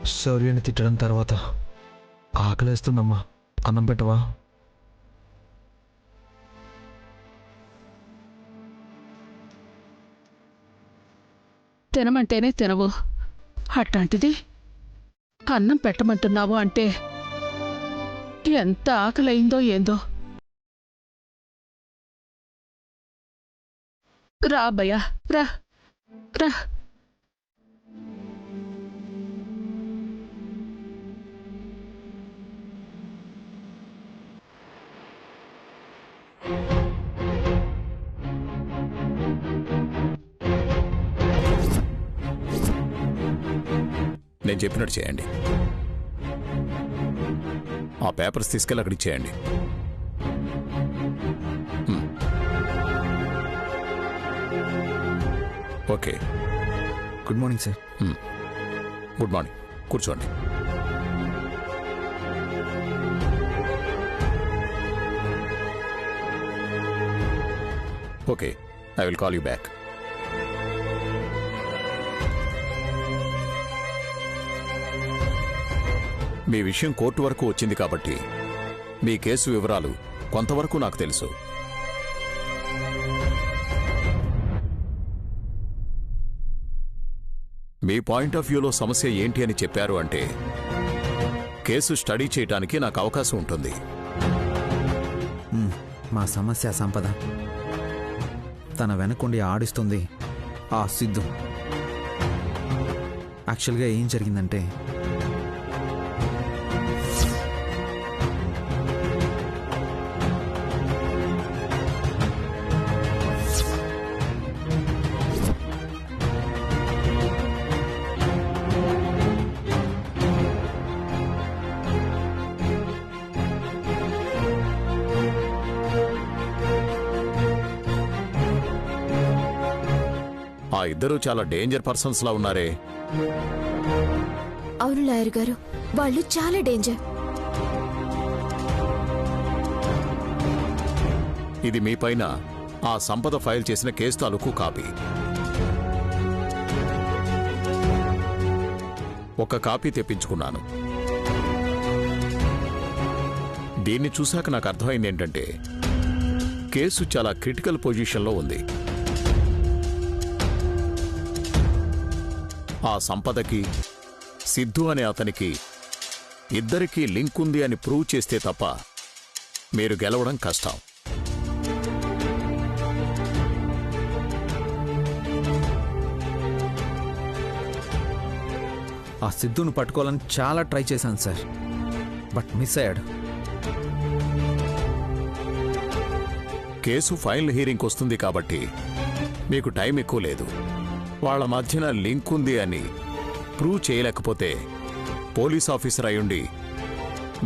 శౌర్యని తిట్టడం తర్వాత ఆకలేస్తుందమ్మా, అన్నం పెట్టవా? తినమంటేనే తినవు, అట్లాంటిది అన్నం పెట్టమంటున్నావు అంటే ఎంత ఆకలైందో ఏందో. రా అబ్బయ్యా, రా రా. నేను చెప్పినట్టు చేయండి. ఆ పేపర్స్ తీసుకెళ్ళి అక్కడికి చేయండి. Okay. Good morning sir. Good morning. కూర్చోండి. Okay, I will call you back. మీ విషయం కోర్టు వరకు వచ్చింది కాబట్టి మీ కేసు వివరాలు కొంతవరకు నాకు తెలుసు. మీ పాయింట్ ఆఫ్ వ్యూలో సమస్య ఏంటి అని చెప్పారు అంటే కేసు స్టడీ చేయడానికి నాకు అవకాశం ఉంటుంది. మా సమస్య సంపద. తన వెనకుండి ఆడిస్తుంది ఆ సిద్ధు. యాక్చువల్గా ఏం జరిగిందంటే, ఆ ఇద్దరూ చాలా డేంజర్ పర్సన్స్ లా ఉన్నారే. అవును లాయర్ గారు, వాళ్ళు చాలా డేంజర్. ఇది మీ పైన ఆ సంపద ఫైల్ చేసిన కేసు తాలూకు కాపీ. ఒక కాపీ తెప్పించుకున్నాను. దీన్ని చూశాక నాకు అర్థమైంది ఏంటంటే కేసు చాలా క్రిటికల్ పొజిషన్లో ఉంది. ఆ సంపదకి సిద్ధు అనే అతనికి ఇద్దరికీ లింక్ ఉంది అని ప్రూవ్ చేస్తే తప్ప మీరు గెలవడం కష్టం. ఆ సిద్ధును పట్టుకోవాలని చాలా ట్రై చేశాను సార్, బట్ మిస్ అయ్యాడు. కేసు ఫైనల్ హీరింగ్కి వస్తుంది కాబట్టి మీకు టైం ఎక్కువ లేదు. వాళ్ళ మధ్యన లింక్ ఉంది అని ప్రూవ్ చేయలేకపోతే పోలీస్ ఆఫీసర్ అయ్యుండి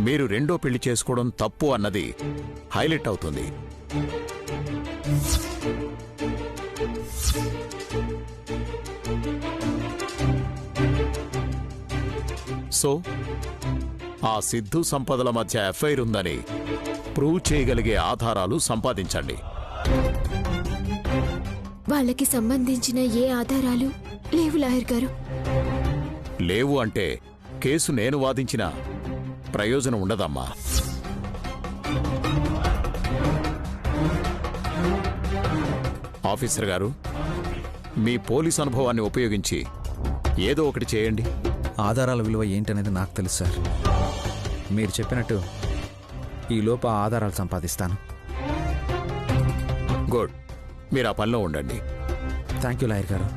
మీరు రెండో పెళ్లి చేసుకోవడం తప్పు అన్నది హైలైట్ అవుతుంది. సో ఆ సిద్ధు సంపదల మధ్య ఎఫ్ఐఆర్ ఉందని ప్రూవ్ చేయగలిగే ఆధారాలు సంపాదించండి. వాళ్ళకి సంబంధించిన ఏ ఆధారాలు లేవు లాయర్ గారు. లేవు అంటే కేసు నేను వాదించిన ప్రయోజనం ఉండదమ్మా. ఆఫీసర్ గారు, మీ పోలీస్ అనుభవాన్ని ఉపయోగించి ఏదో ఒకటి చేయండి. ఆధారాల విలువ ఏంటనేది నాకు తెలుసు సార్. మీరు చెప్పినట్టు ఈ లోపు ఆ ఆధారాలు సంపాదిస్తాను. గుడ్, మీరు ఆ పనిలో ఉండండి. థ్యాంక్ యూ లాయర్ గారు.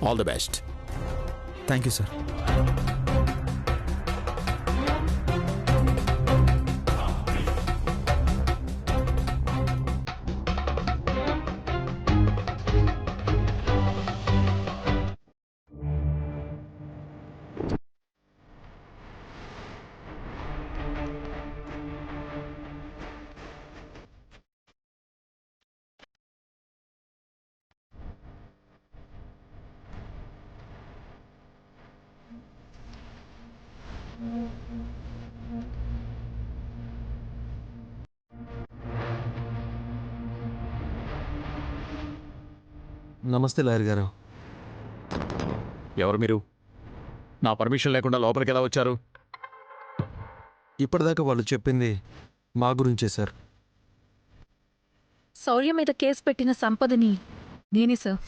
All the best. Thank you sir. నమస్తే లాయర్ గారు. ఎవరు మీరు? నా పర్మిషన్ లేకుండా లోపలికి ఎలా వచ్చారు? ఇప్పటిదాకా వాళ్ళు చెప్పింది మా గురించే సార్. శౌర్య మీద కేసు పెట్టిన సంపదని నేనే సార్.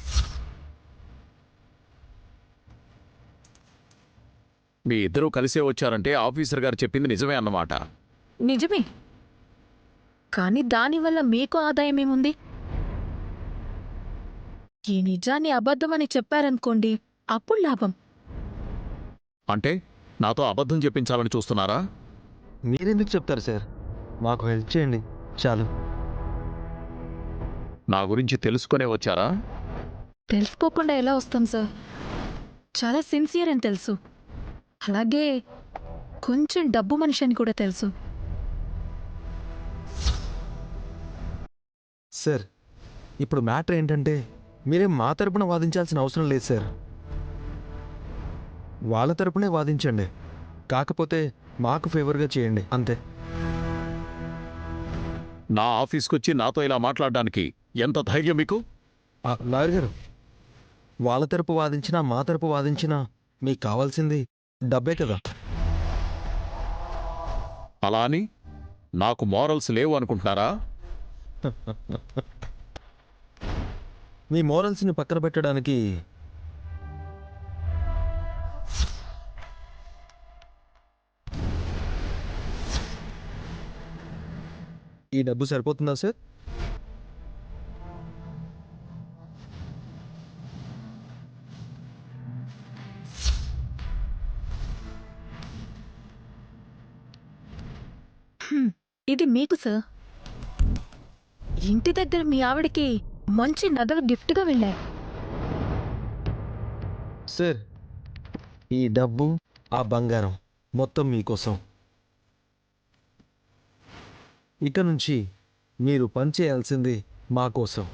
మీ ఇద్దరూ కలిసే వచ్చారంటే ఆఫీసర్ గారు చెప్పింది నిజమే అన్నమాట. నిజమే, కానీ దానివల్ల మీకు ఆదాయం ఏముంది? ఈ నిజాన్ని అబద్ధమని చెప్పారనుకోండి, అప్పుడు లాభం. అంటే నాతో అబద్ధం చెప్పించాలని చూస్తున్నారా? మీరెందుకు చెప్తారు సార్? మాకు హెల్ప్ చేయండి చాలు. నా గురించి తెలుసుకునే వచ్చారా? తెలుసుకోకుండా ఎలా వస్తాం సార్? చాలా సిన్సియర్ అని తెలుసు, అలాగే కొంచెం డబ్బు మనిషి అని కూడా తెలుసు. సార్, ఇప్పుడు మ్యాటర్ ఏంటంటే మీరేం మా తరపున వాదించాల్సిన అవసరం లేదు సార్. వాళ్ళ తరపునే వాదించండి, కాకపోతే మాకు ఫేవర్గా చేయండి అంతే. నా ఆఫీస్కి వచ్చి నాతో ఇలా మాట్లాడడానికి ఎంత ధైర్యం మీకు? లాయర్ గారు, వాళ్ళ తరపు వాదించినా మా తరపు వాదించినా మీకు కావాల్సింది డబ్బే కదా. అలా అని నాకు మోరల్స్ లేవు అనుకుంటున్నారా? మీ మోరల్స్ని పక్కన పెట్టడానికి ఈ డబ్బు సరిపోతుందా సార్? ఇది మీకు సార్. ఇంటి దగ్గర మీ ఆవిడకి మంచి నగలు గిఫ్ట్గా వెళ్ళాయి. సార్, ఈ డబ్బు ఆ బంగారం మొత్తం మీకోసం. ఇక నుంచి మీరు పనిచేయాల్సింది మా కోసం.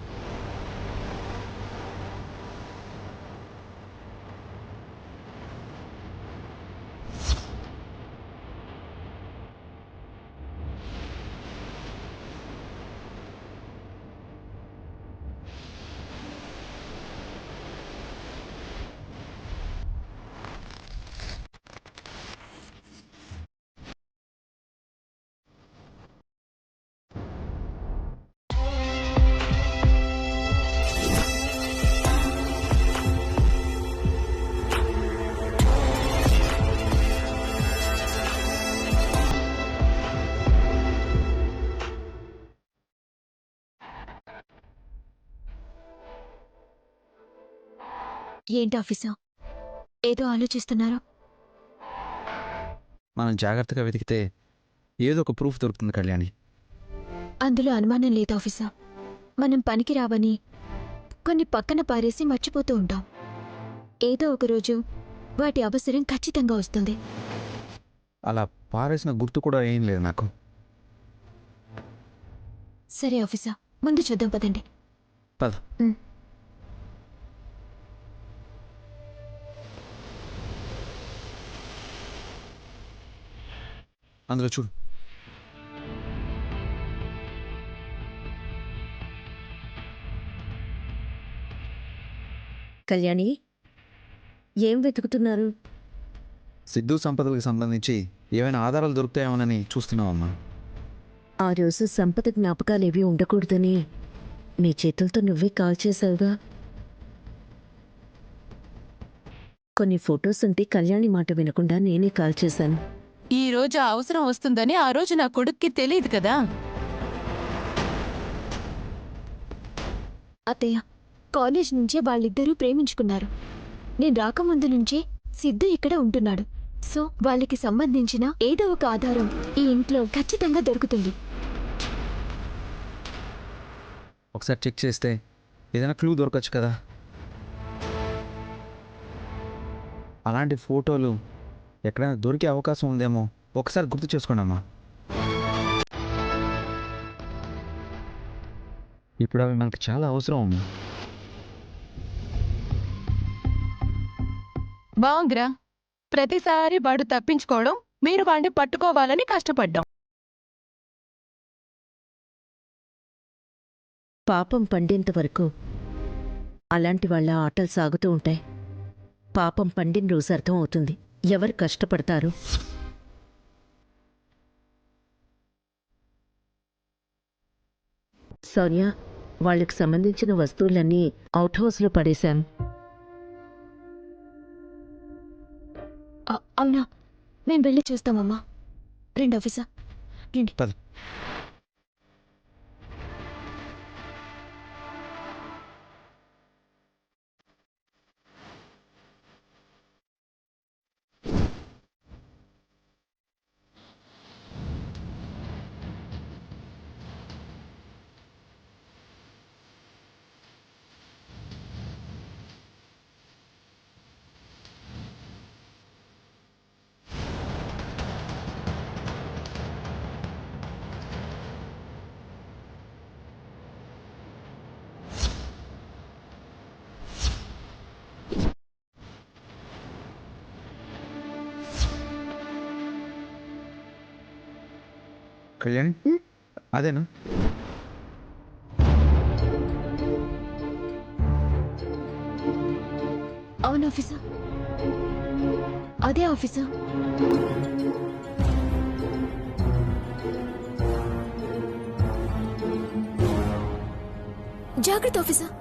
ఏంటి ఆఫీసర్, ఏదో ఆలోచిస్తున్నారు? మనం జాగ్రత్తగా వెతికితే ఏదో ఒక ప్రూఫ్ దొరుకుతుంది కళ్యాణి. అందులో అనుమానం లేదు ఆఫీసర్. మనం పనికి రావని కొన్ని పక్కన పారేసి మర్చిపోతూ ఉంటాం. ఏదో ఒక రోజు వాటి అవసరం ఖచ్చితంగా వస్తుంది. అలా పారేసిన గుర్తు కూడా ఏం లేదు నాకు. సరే ఆఫీసర్, ముందు చూద్దాం పదండి. పద. అందులో చూడు. కళ్యాణి, ఏం వెతుకుతున్నారు? సిద్ధు సంపదలకు సంబంధించి ఏమైనా ఆధారాలు దొరుకుతాయేమోనని చూస్తున్నావమ్మా. ఆ రోజు సంపద జ్ఞాపకాలేవి ఉండకూడదని నీ చేతులతో నువ్వే కాల్ చేశావుగా. కొన్ని ఫొటోస్ ఉంటే కళ్యాణి మాట వినకుండా నేనే కాల్ చేశాను. ఈ రోజు ఆ అవసరం వస్తుందని ఆ రోజు నా కొడుక్కి తెలియదు కదా. అత్తయ్య, కాలేజ్ నుంచే వాళ్ళిద్దరూ ప్రేమించుకున్నారు. నేను రాకముందు నుంచే సిద్ధు ఇక్కడ ఉంటున్నాడు. సో వాళ్ళకి సంబంధించిన ఏదో ఒక ఆధారం ఈ ఇంట్లో ఖచ్చితంగా దొరుకుతుంది. ఒకసారి చెక్ చేస్తే ఏదైనా క్లూ దొరకచ్చు కదా. అలాంటి ఫోటోలు ఎక్కడైనా దొరికే అవకాశం ఉందేమో ఒకసారి గుర్తు చేసుకోండి అమ్మా. ఇప్పుడు అవి మనకు చాలా అవసరం అమ్మా. బాగుందిరా, ప్రతిసారి వాడు తప్పించుకోవడం, మీరు వాడిని పట్టుకోవాలని కష్టపడ్డాం. పాపం పండేంత వరకు అలాంటి వాళ్ళ ఆటలు సాగుతూ ఉంటాయి. పాపం పండిన రోజు అర్థం అవుతుంది ఎవరు కష్టపడతారు. సోనియా, వాళ్ళకి సంబంధించిన వస్తువులన్నీ అవుట్ హౌస్లో పడేశాను. అవునా, మేము వెళ్ళి చూస్తామమ్మా. రండి ఆఫీసర్, రండి. పద. కళ్యాణి, అదేనా? అవును ఆఫీసర్, అదే ఆఫీసర్. జాగ్రత్త ఆఫీసర్.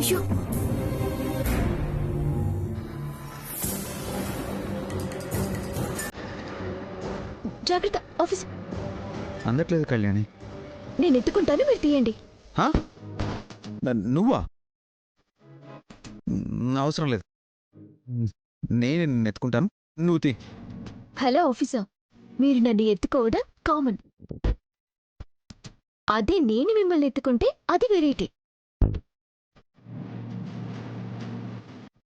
అయ్యో, జాగ్రత్త ఆఫీసర్. అందట్లేదు కళ్యాణి. నేను ఎత్తుకుంటాను, మీరు తీయండి. హా? నువ్వా? అవసరం లేదు, నేను నిన్ను ఎత్తుకుంటాను, నువ్వు తీ. హలో ఆఫీసర్, మీరు నన్ను ఎత్తుకోవడం కామన్. అదే నేను మిమ్మల్ని ఎత్తుకుంటే అది వెరైటీ.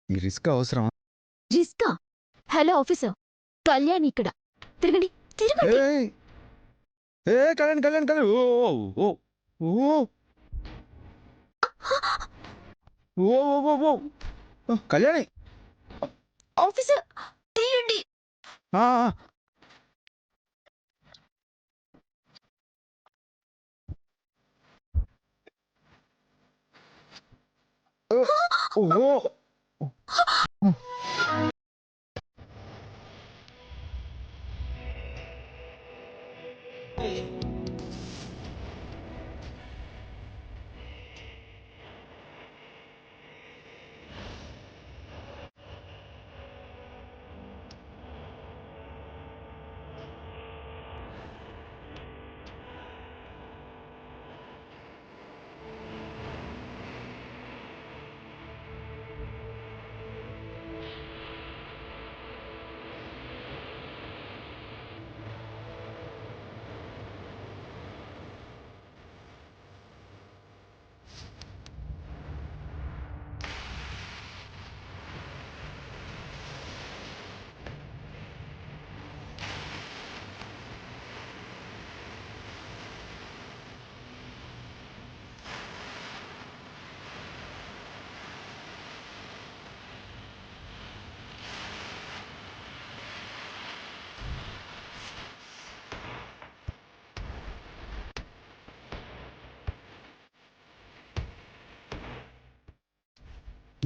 ఈ రిస్క్ అవసరమా? రిస్కా? హలో ఆఫీసర్, కళ్యాణ్ ఇక్కడ. తిరగండి, తిరగండి. ఏయ్! కళ్యాణి కళ్యాణి కళ్యాణి, ఓ ఓ ఓ ఓ ఓ ఓ ఓ కళ్యాణి. ఆఫీసర్, తీయండి. ఆ, ఆ. ఓ ఓ.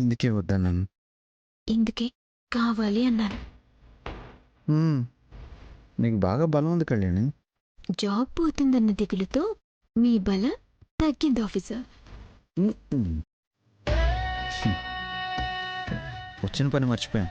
ఇందుకే వద్దన్నాను. ఇందుకే కావాలి అన్నాను. నీకు బాగా బలం ఉంది కళ్యాణి. జాబ్ పోతుందన్న దిగులుతో మీ బలం తగ్గింది ఆఫీసర్. వచ్చిన పని మర్చిపోయాం.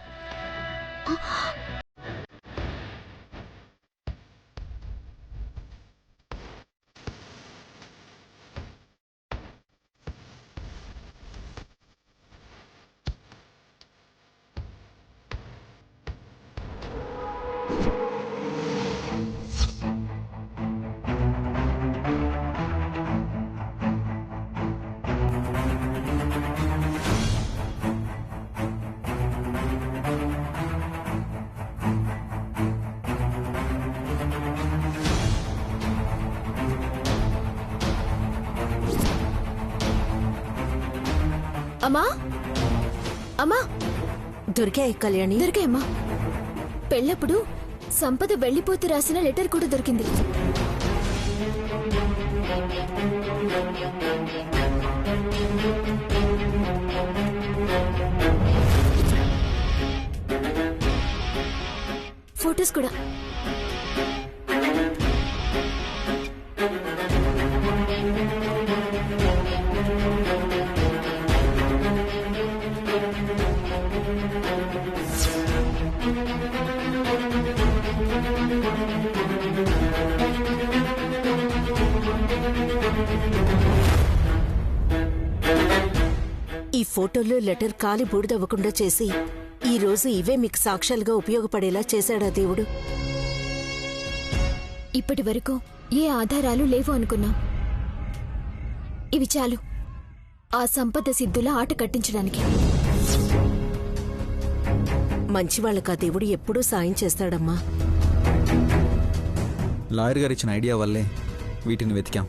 అమ్మా అమ్మా దొరికాయి కళ్యాణి. దొరికాయమ్మా. పెళ్ళప్పుడు సంపద వెళ్ళిపోతూ రాసిన లెటర్ కూడా దొరికింది. ఫొటోస్ కూడా. ఈ ఫోటోలో లెటర్ కాలి బూడిదవ్వకుండా చేసి ఈ రోజు ఇవే మీకు సాక్ష్యాలుగా ఉపయోగపడేలా చేశాడా దేవుడు? ఇప్పటి వరకు ఏ ఆధారాలు లేవు అనుకున్నాం. ఇవి చాలు ఆ సంపద సిద్ధుల ఆట కట్టించడానికి. మంచివాళ్ళకా దేవుడు ఎప్పుడూ సాయం చేస్తాడమ్మా. లాయర్ గారు ఇచ్చిన ఐడియా వల్లే వీటిని వెతికాం.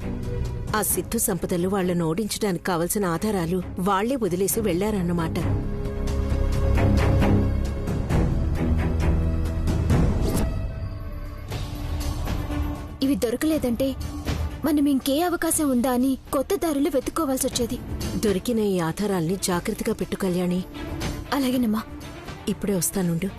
ఆ సిద్ధు సంపదలు వాళ్లను ఓడించడానికి కావలసిన ఆధారాలు వాళ్లే వదిలేసి వెళ్లారన్నమాట. ఇవి దొరకలేదంటే మనం ఇంకే అవకాశం ఉందా అని కొత్త దారులు వెతుక్కోవాల్సి వచ్చేది. దొరికిన ఈ ఆధారాల్ని జాగ్రత్తగా పెట్టు కళ్యాణి. అలాగేనమ్మా. ఇప్పుడే వస్తానుండు.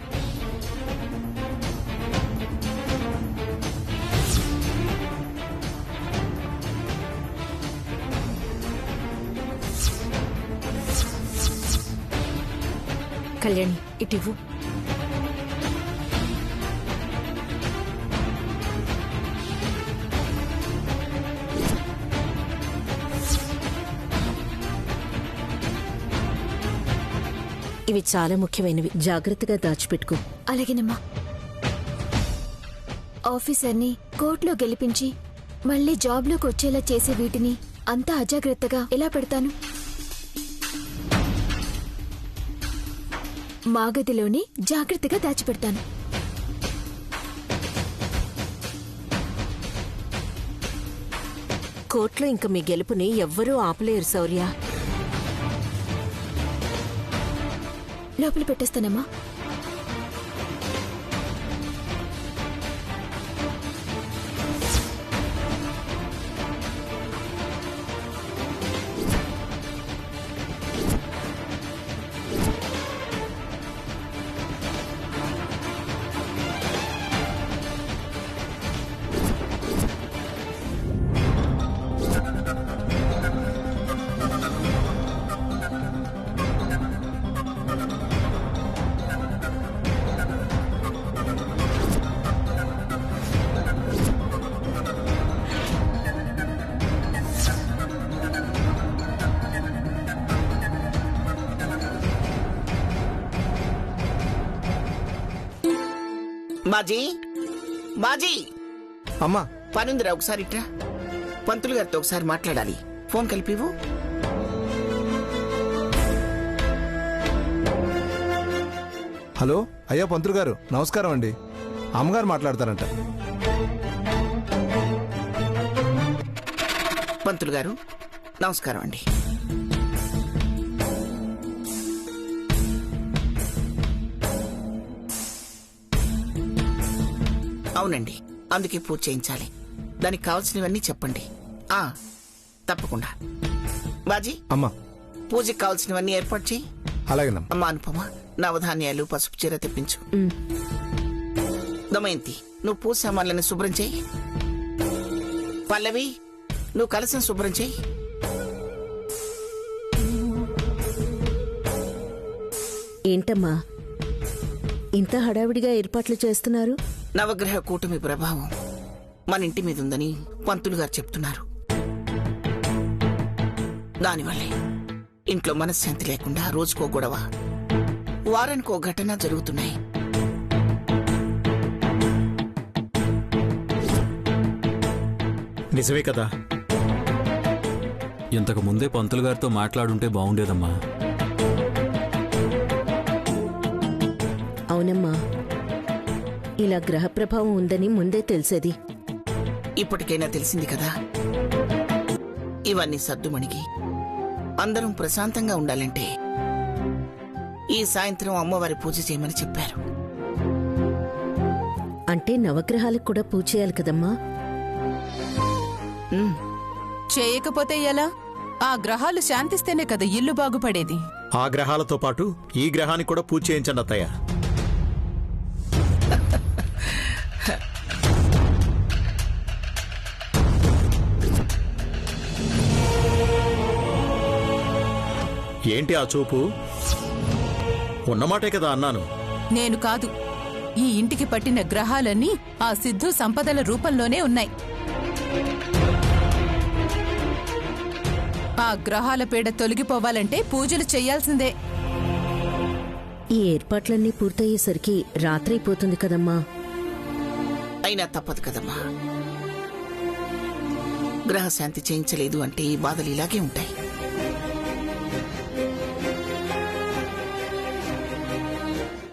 కళ్యాణి ఇటివ్వు. ఇవి చాలా ముఖ్యమైనవి, జాగ్రత్తగా దాచిపెట్టుకో. అలాగేనమ్మా. ఆఫీసర్ని కోర్టులో గెలిపించి మళ్ళీ జాబ్లోకి వచ్చేలా చేసే వీటిని అంతా అజాగ్రత్తగా ఎలా పెడతాను? మా గదిలోనే జాగ్రత్తగా దాచిపెడతాను. కోర్టులో ఇంక మీ గెలుపుని ఎవ్వరూ ఆపలేరు శౌర్య. లోపల పెట్టేస్తానమ్మా. మాజీ మాజీ అమ్మా పనుందిరా, ఒకసారి ఇట్రా. పంతులు గారితో ఒకసారి మాట్లాడాలి. ఫోన్ కలిపివు. హలో అయ్యా పంతులు గారు, నమస్కారం అండి. అమ్మగారు మాట్లాడతారంట. పంతులు గారు నమస్కారం అండి. అవునండి, అందుకే పూజ చేయించాలి. దానికి కావాల్సినవన్నీ చెప్పండి. తప్పకుండా. బాజీ అమ్మా పూజకి కావాల్సినవన్నీ ఏర్పాటు చేయి. అలాగేనమ్మా. అమ్మా అనుపమ, నవధాన్యాలు, పసుపు చీర తెప్పించు. దమయంతి, నువ్వు పూజ సామాన్లను శుభ్రం చేయి. పల్లవి, నువ్వు కలసం శుభ్రం చేయి. ఏంటమ్మా ఇంత హడావిడిగా ఏర్పాట్లు చేస్తున్నారు? నవగ్రహ కూటమి ప్రభావం మన ఇంటి మీద ఉందని పంతులు గారు చెప్తున్నారు. దానివల్లే ఇంట్లో మనశ్శాంతి లేకుండా రోజుకో గొడవ, వారానికో ఘటన జరుగుతున్నాయి. నిజమే కదా. ఇంతకు ముందే పంతులు గారితో మాట్లాడుంటే బాగుండేదమ్మా. అవునమ్మా, ఇలా గ్రహ ప్రభావం ఉందని ముందే తెలిసేది. ఇప్పటికైనా తెలిసింది కదా. ఇవన్నీ సద్దుమణిగి అందరం ప్రశాంతంగా ఉండాలంటే ఈ సాయంత్రం అమ్మవారి పూజ చేయమని చెప్పారు. అంటే నవగ్రహాలకు కూడా పూజ చేయాలి కదమ్మా. చేయకపోతే ఎలా? ఆ గ్రహాలు శాంతిస్తేనే కదా ఇల్లు బాగుపడేది. ఆ గ్రహాలతో పాటు ఈ గ్రహానికి కూడా పూజ చేయించండి అత్తయ్య. ఏంటి ఆ చూపు? ఉన్నమాటే కదా అన్నాను. నేను కాదు, ఈ ఇంటికి పట్టిన గ్రహాలన్నీ ఆ సిద్ధు సంపదల రూపంలోనే ఉన్నాయి. ఆ గ్రహాల పీడ తొలగిపోవాలంటే పూజలు చెయ్యాల్సిందే. ఈ ఏర్పాట్లన్నీ పూర్తయ్యేసరికి రాత్రి అయిపోతుంది కదమ్మా. అయినా తప్పదు కదమ్మా. గ్రహశాంతి చేయించలేదు అంటే ఈ బాధలు ఇలాగే ఉంటాయి.